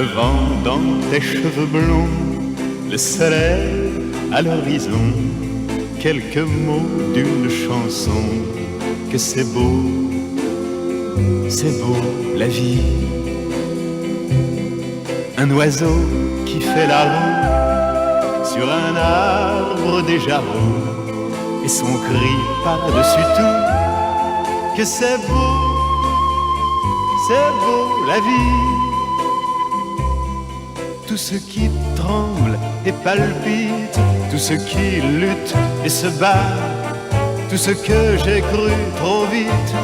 le vent dans tes cheveux blonds, le soleil à l'horizon, quelques mots d'une chanson, que c'est beau la vie. Un oiseau qui fait la roue sur un arbre déjà roux, et son cri par-dessus tout, que c'est beau la vie. Tout ce qui tremble et palpite, tout ce qui lutte et se bat, tout ce que j'ai cru trop vite,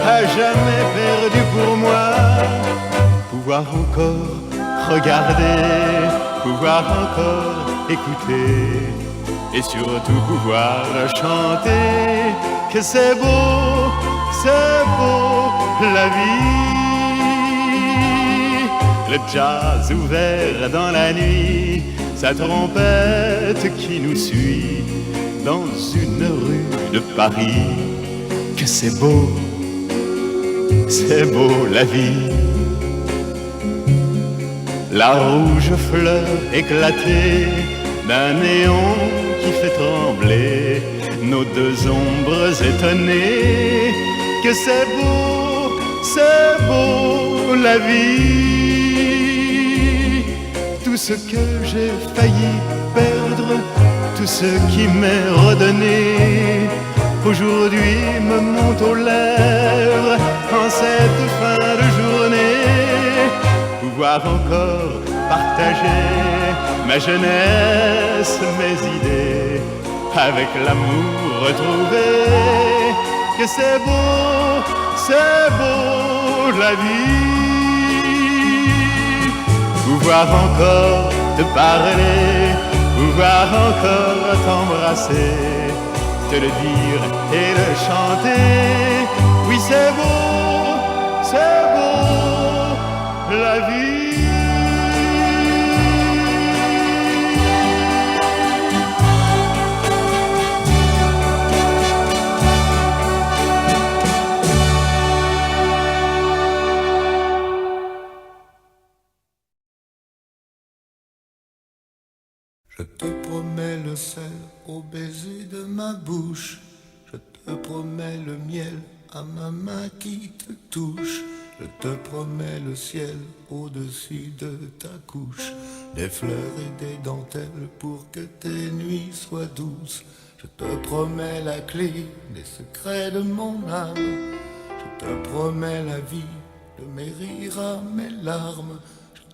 à jamais perdu pour moi. Pouvoir encore regarder, pouvoir encore écouter, et surtout pouvoir chanter, que c'est beau la vie. Le jazz ouvert dans la nuit, sa trompette qui nous suit dans une rue de Paris, que c'est beau la vie. La rouge fleur éclatée d'un néon qui fait trembler nos deux ombres étonnées, que c'est beau la vie. Tout ce que j'ai failli perdre, tout ce qui m'est redonné, aujourd'hui me monte aux lèvres en cette fin de journée. Pouvoir encore partager ma jeunesse, mes idées, avec l'amour retrouvé, que c'est beau la vie. Pouvoir encore te parler, pouvoir encore t'embrasser, te le dire et le chanter, oui c'est beau la vie. Je te promets le sel au baiser de ma bouche, je te promets le miel à ma main qui te touche, je te promets le ciel au-dessus de ta couche, des fleurs et des dentelles pour que tes nuits soient douces. Je te promets la clé des secrets de mon âme, je te promets la vie de mes rires à mes larmes.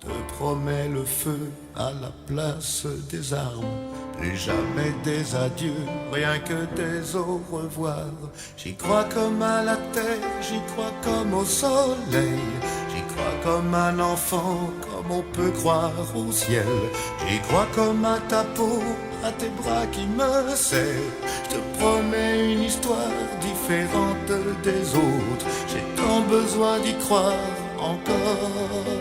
Je te promets le feu à la place des armes. Plus jamais des adieux, rien que des au revoir. J'y crois comme à la terre, j'y crois comme au soleil. J'y crois comme un enfant, comme on peut croire au ciel. J'y crois comme à ta peau, à tes bras qui me serrent. Je te promets une histoire différente des autres. J'ai tant besoin d'y croire encore.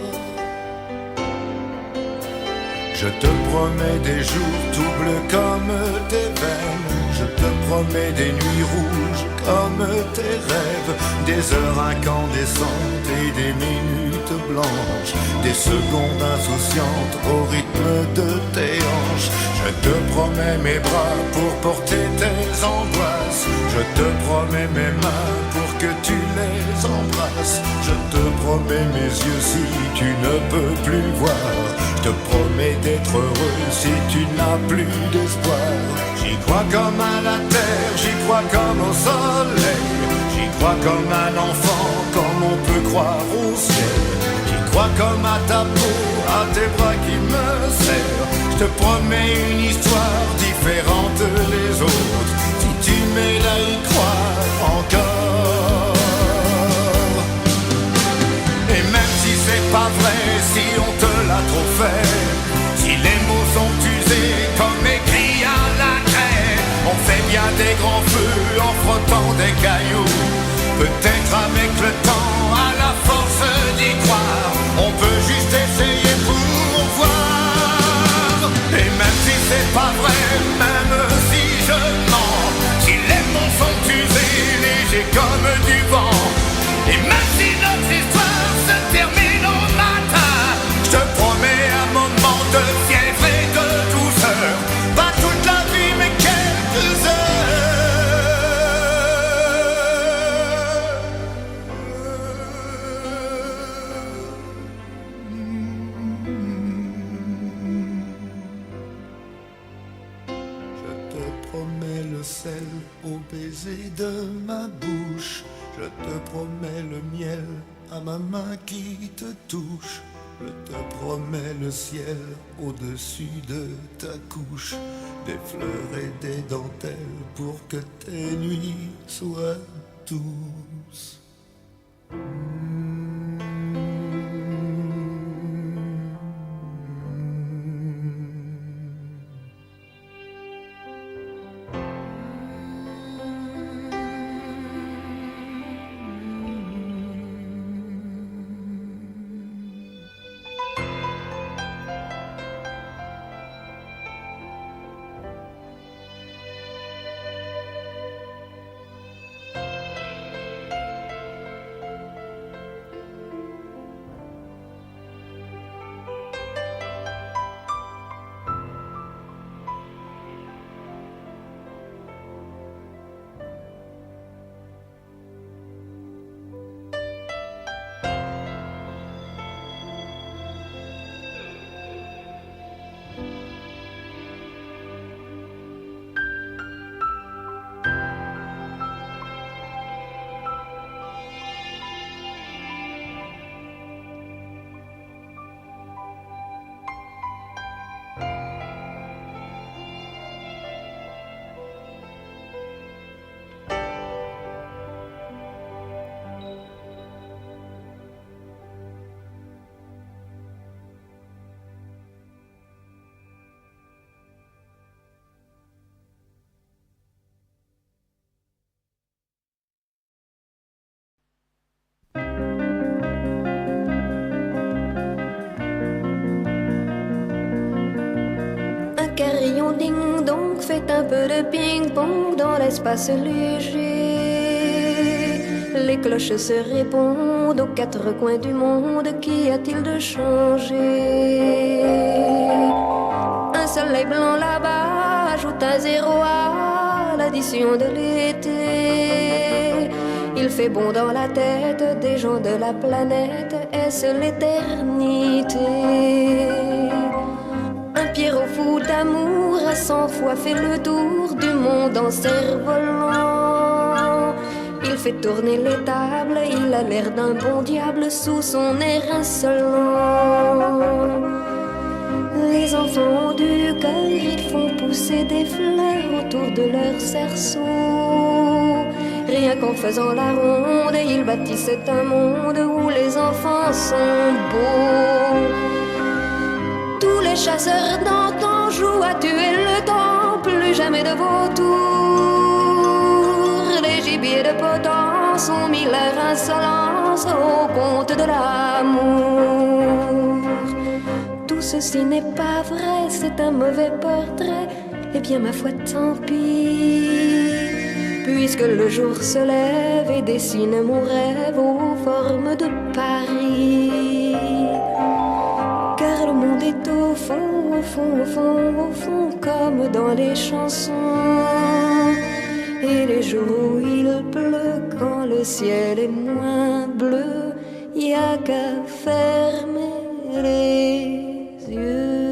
Je te promets des jours doubles comme tes veines. Je te promets des nuits rouges comme tes rêves. Des heures incandescentes et des minutes blanches. Des secondes insouciantes au rythme de tes hanches. Je te promets mes bras pour porter tes angoisses. Je te promets mes mains pour que tu les embrasses. Je te promets mes yeux si tu ne peux plus voir. Je te promets d'être heureux si tu n'as plus d'espoir. J'y crois comme à la terre, j'y crois comme au soleil. J'y crois comme un enfant, comme on peut croire au ciel. J'y crois comme à ta peau, à tes bras qui me serrent. Je te promets une histoire différente des autres. Si tu m'aides à y croire encore. Et même si c'est pas vrai, si on te l'a trop fait, si les mots sont usés comme écrits à la craie, on fait bien des grands feux en frottant des cailloux. Peut-être avec le temps, à la force d'y croire, on peut juste essayer pour voir. Et même si c'est pas vrai, même si je mens, si les mots sont usés, légers comme du vent, et même si notre histoire se termine au matin, je te de fièvre et de douceur. Pas toute la vie, mais quelques heures. Je te promets le sel au baiser de ma bouche. Je te promets le miel à ma main qui te touche. Je te promets le ciel au-dessus de ta couche. Des fleurs et des dentelles pour que tes nuits soient douces. Carillon ding-dong fait un peu de ping-pong dans l'espace léger. Les cloches se répondent aux quatre coins du monde. Qu'y a-t-il de changé? Un soleil blanc là-bas ajoute un zéro à l'addition de l'été. Il fait bon dans la tête des gens de la planète. Est-ce l'éternité? Un Pierrot fou d'amour a 100 fois fait le tour du monde en cerf-volant. Il fait tourner les tables, il a l'air d'un bon diable sous son air insolent. Les enfants ont du cœur, ils font pousser des fleurs autour de leur cerceau. Rien qu'en faisant la ronde, ils bâtissaient un monde où les enfants sont beaux. Tous les chasseurs d'antan jouent à tuer le temps, plus jamais de vautours. Les gibiers de potence ont mis leur insolence au compte de l'amour. Tout ceci n'est pas vrai, c'est un mauvais portrait. Eh bien ma foi tant pis, puisque le jour se lève et dessine mon rêve aux formes de Paris. Car le monde est au fond, au fond, au fond, au fond, comme dans les chansons. Et les jours où il pleut, quand le ciel est moins bleu, y a qu'à fermer les yeux.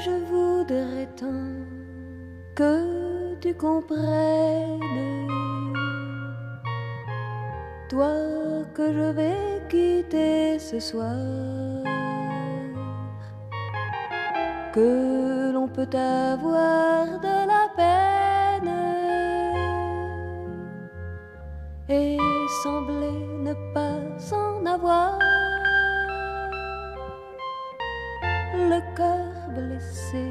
Je voudrais tant que tu comprennes, toi que je vais quitter ce soir, que l'on peut avoir de la peine et sembler ne pas en avoir. Le cœur blessé,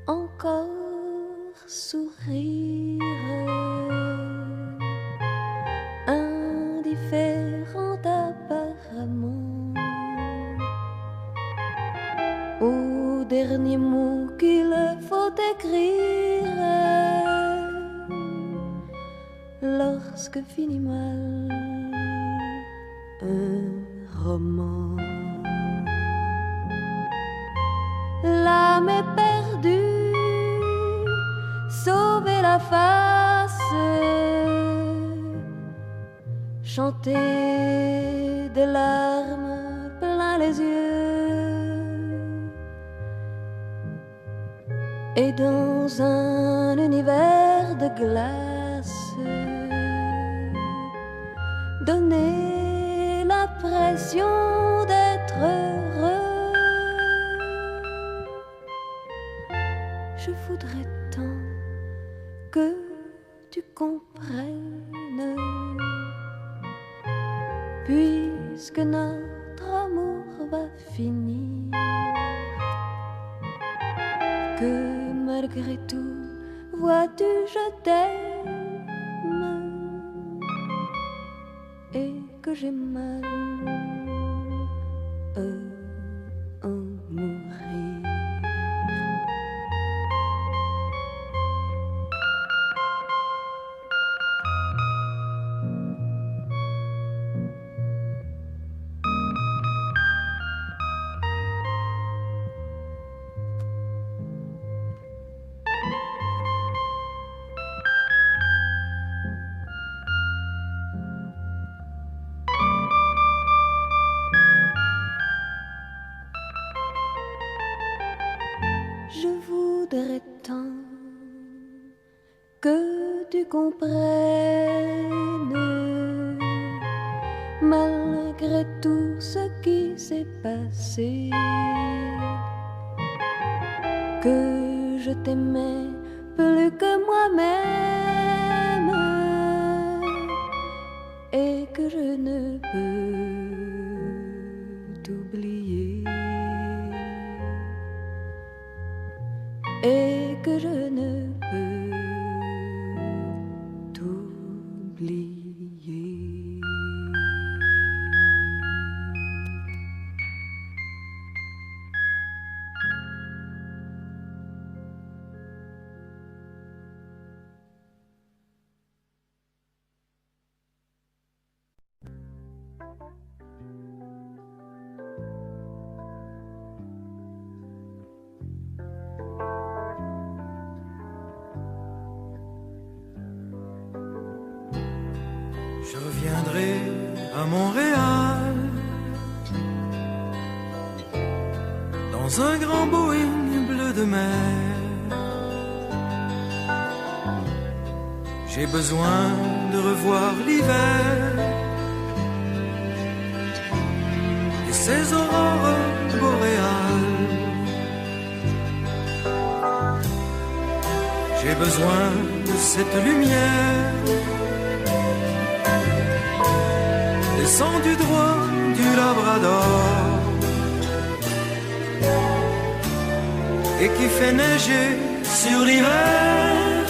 encore sourire. écrire lorsque finit mal un roman. L'âme est perdue, sauver la face, chanter des larmes plein les yeux. Et dans un univers de glace, donner l'impression d'être heureux. Je voudrais tant que tu comprennes, puisque notre amour va finir, que malgré tout, vois-tu, je t'aime et que j'ai mal à en mourir. Je voudrais tant que tu comprennes, malgré tout ce qui s'est passé, que je t'aimais plus que moi-même et que je ne peux t'oublier. Et que je ne peux t'oublier. Je reviendrai à Montréal dans un grand Boeing bleu de mer. J'ai besoin de revoir l'hiver et ses aurores boréales. J'ai besoin de cette lumière descendu droit du Labrador et qui fait neiger sur l'hiver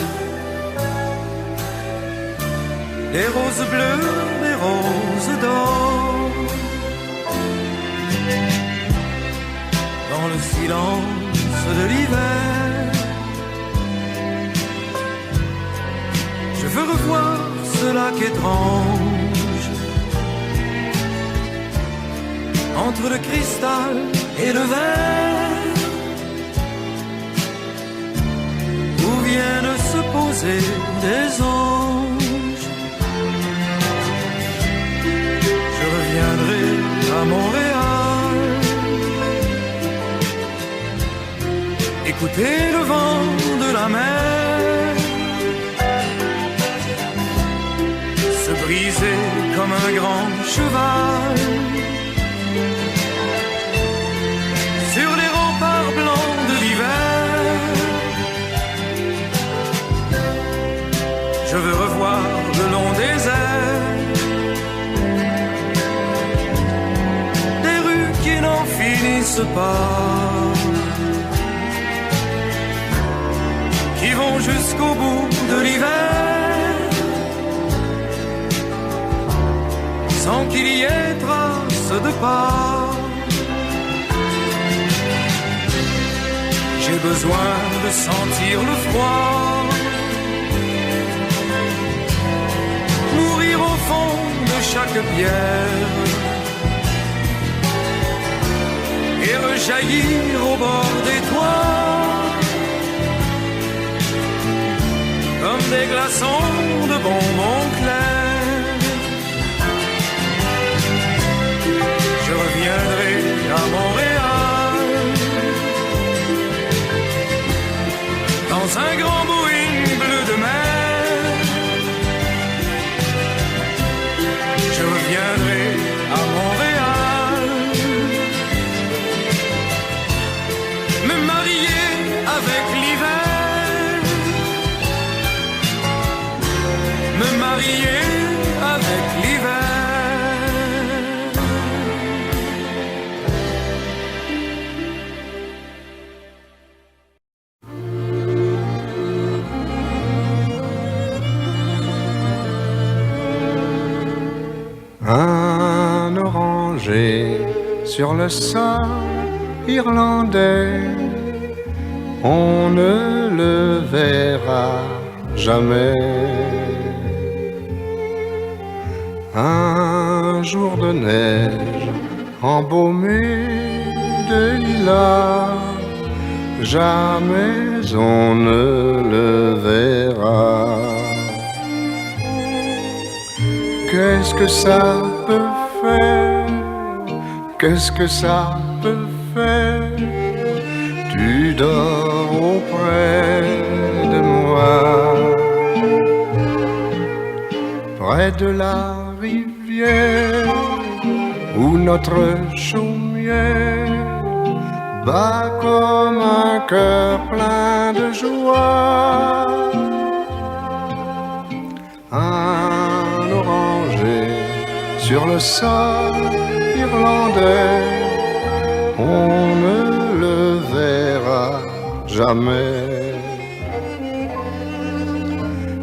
des roses bleues, des roses d'or. Dans le silence de l'hiver, je veux revoir ce lac étrange entre le cristal et le verre, où viennent se poser des anges. Je reviendrai à Montréal, écouter le vent de la mer se briser comme un grand cheval sur les remparts blancs de l'hiver. Je veux revoir le long des airs des rues qui n'en finissent pas, qui vont jusqu'au bout de l'hiver, sans qu'il y ait trace de pas. J'ai J'ai besoin de sentir le froid, mourir au fond de chaque pierre et rejaillir au bord des toits comme des glaçons de bonbons clairs. Je reviendrai à Montréal dans un grand Boeing bleu de mer. Je reviendrai à Montréal me marier avec l'hiver, me marier avec l'hiver. Un oranger sur le sol irlandais, on ne le verra jamais. Un jour de neige embaumé de lilas, jamais on ne le verra. Qu'est-ce que ça peut faire? Qu'est-ce que ça peut faire? Tu dors auprès de moi, près de la rivière où notre chaumière bat comme un cœur plein de joie. Un oranger sur le sol irlandais, on ne le verra jamais.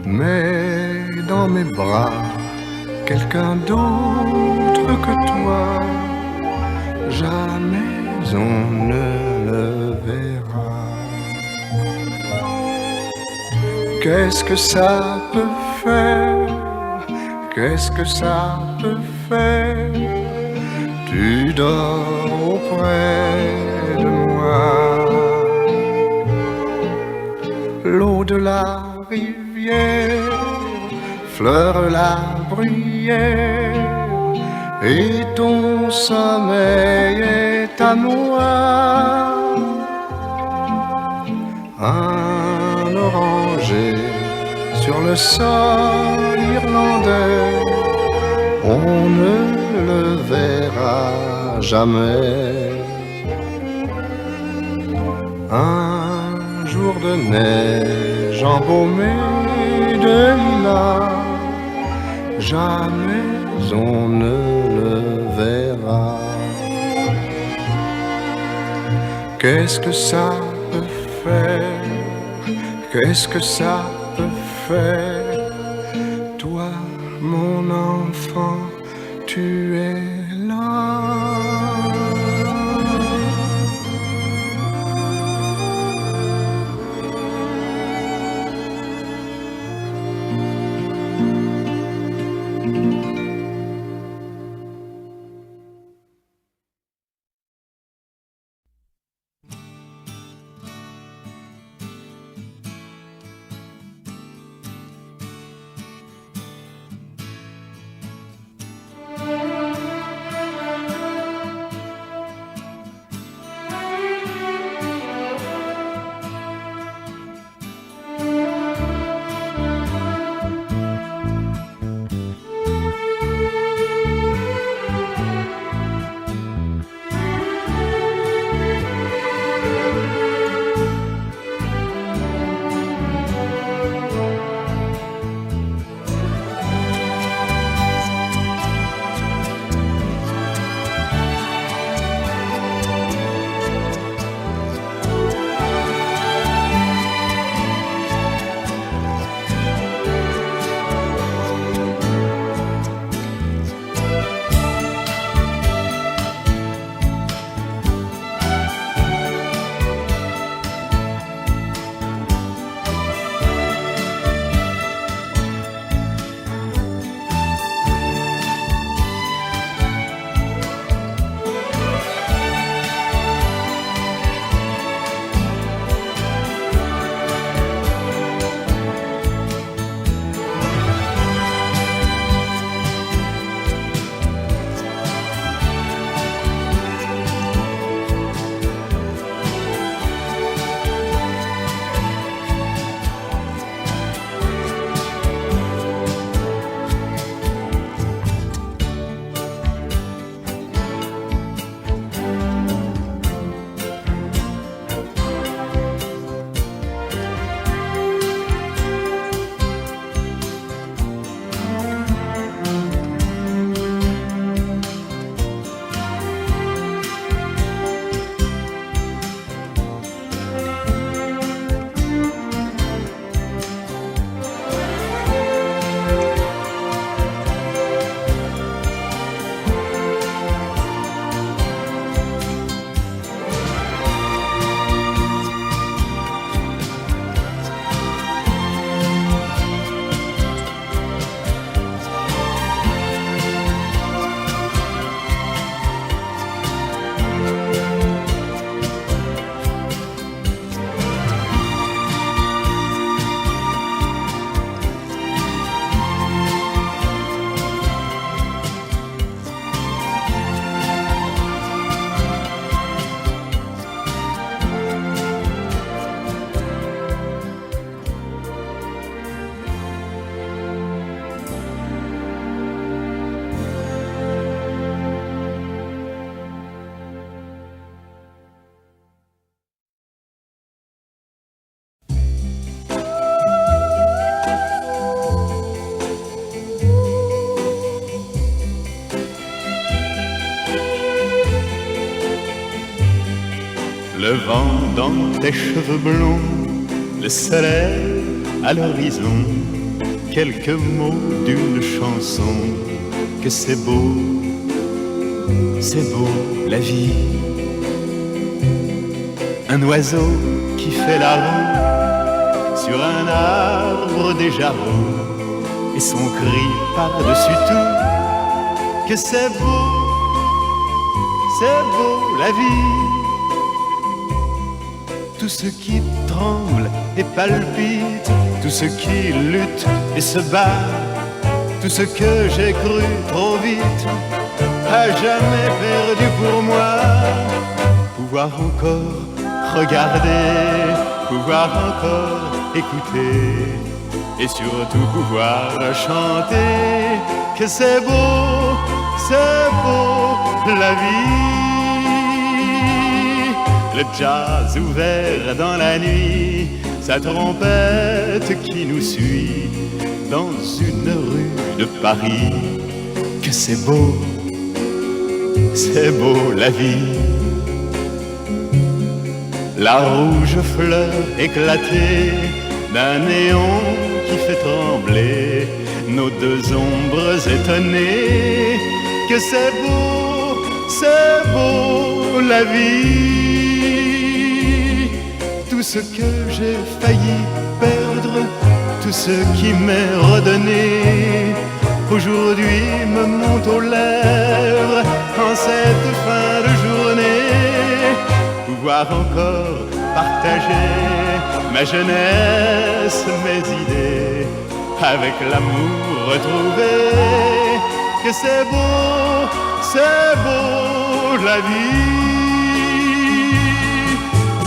Mais dans mes bras, quelqu'un d'autre que toi, jamais on ne le verra. Qu'est-ce que ça peut faire? Qu'est-ce que ça peut faire? Tu dors auprès de moi. L'eau de la rivière fleure la bruyère et ton sommeil est à moi. Un oranger sur le sol irlandais, on ne le verra jamais. Un jour de neige embaumé de lilas, jamais on ne le verra. Qu'est-ce que ça peut faire? Qu'est-ce que ça peut faire? Toi, mon enfant, tu es là. le vent dans tes cheveux blonds, le soleil à l'horizon, quelques mots d'une chanson, que c'est beau la vie. Un oiseau qui fait la roue sur un arbre déjà beau, et son cri par-dessus tout, que c'est beau la vie. Tout ce qui tremble et palpite, tout ce qui lutte et se bat, tout ce que j'ai cru trop vite, à jamais perdu pour moi. Pouvoir encore regarder, pouvoir encore écouter, et surtout pouvoir chanter, que c'est beau la vie. Le jazz ouvert dans la nuit, sa trompette qui nous suit dans une rue de Paris, que c'est beau la vie. La rouge fleur éclatée d'un néon qui fait trembler nos deux ombres étonnées, que c'est beau la vie. Tout ce que j'ai failli perdre, tout ce qui m'est redonné, aujourd'hui me monte aux lèvres en cette fin de journée. Pouvoir encore partager ma jeunesse, mes idées, avec l'amour retrouvé, que c'est beau la vie.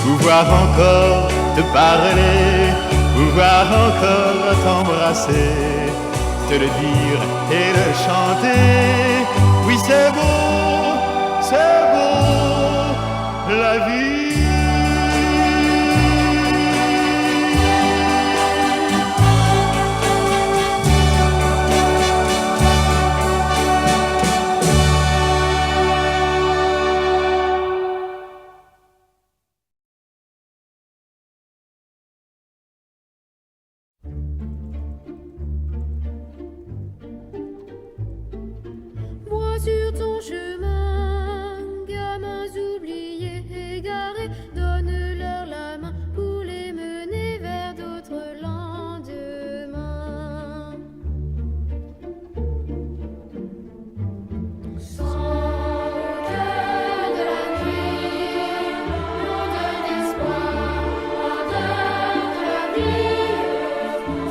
Pouvoir encore te parler, pouvoir encore t'embrasser, te le dire et le chanter, oui c'est beau la vie. Sur ton chemin, gamins oubliés, égarés, donne-leur la main pour les mener vers d'autres lendemains. Sans cœur de la nuit, onde d'espoir, ardeur de la vie,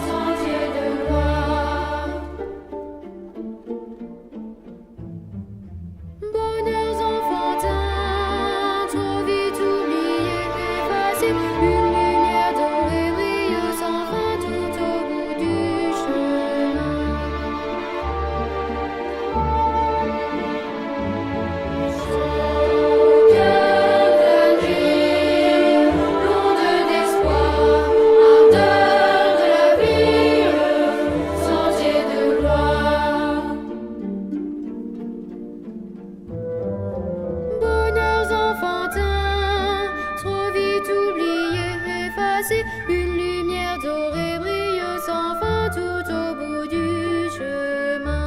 sentier de gloire. Bonheurs enfantins, trop vite oubliés, effacés, une lumière dorée brille sans fin tout au bout du chemin. Sans cœur de la nuit, onde d'espoir, ardeur de la vie, sentier de gloire. Bonheurs enfantins, trop vite oubliés, effacés, une lumière dorée brille sans fin tout au bout du chemin.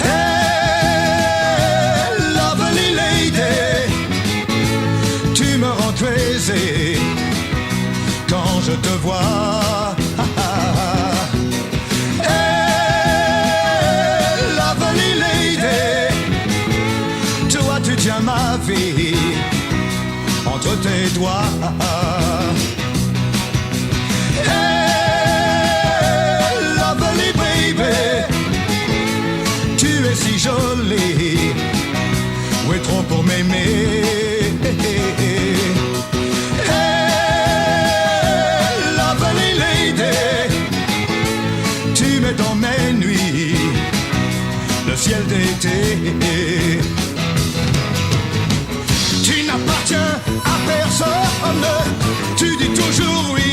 Hey, lovely lady, tu me rends crazy quand je te vois. Hey, lovely lady, toi tu tiens ma vie entre tes doigts. Hey, lovely baby, tu es si jolie, où est trop pour m'aimer. Hey, lovely lady, tu m'es ciel d'été. Tu n'appartiens à personne, tu dis toujours oui.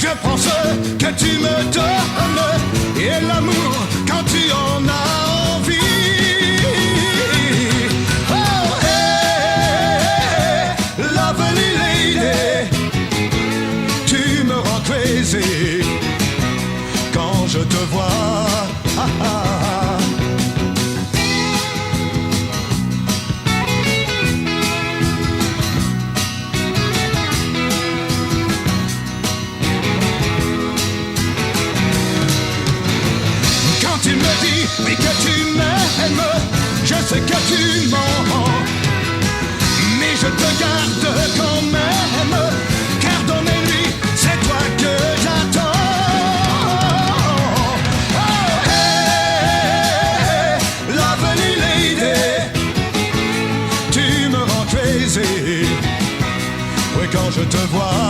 Je prends ce que tu me donnes et l'amour quand tu en as envie. Oh, hey, lovely lady, tu me rends crazy quand je te vois. Ah, ah, ah. Quand tu me dis oui que tu m'aimes, je sais que tu mens, mais je te garde quand même, car dans mes nuits, c'est toi que j'attends. Oh, hey, lovely lady, tu me rends crazy, oui quand je te vois.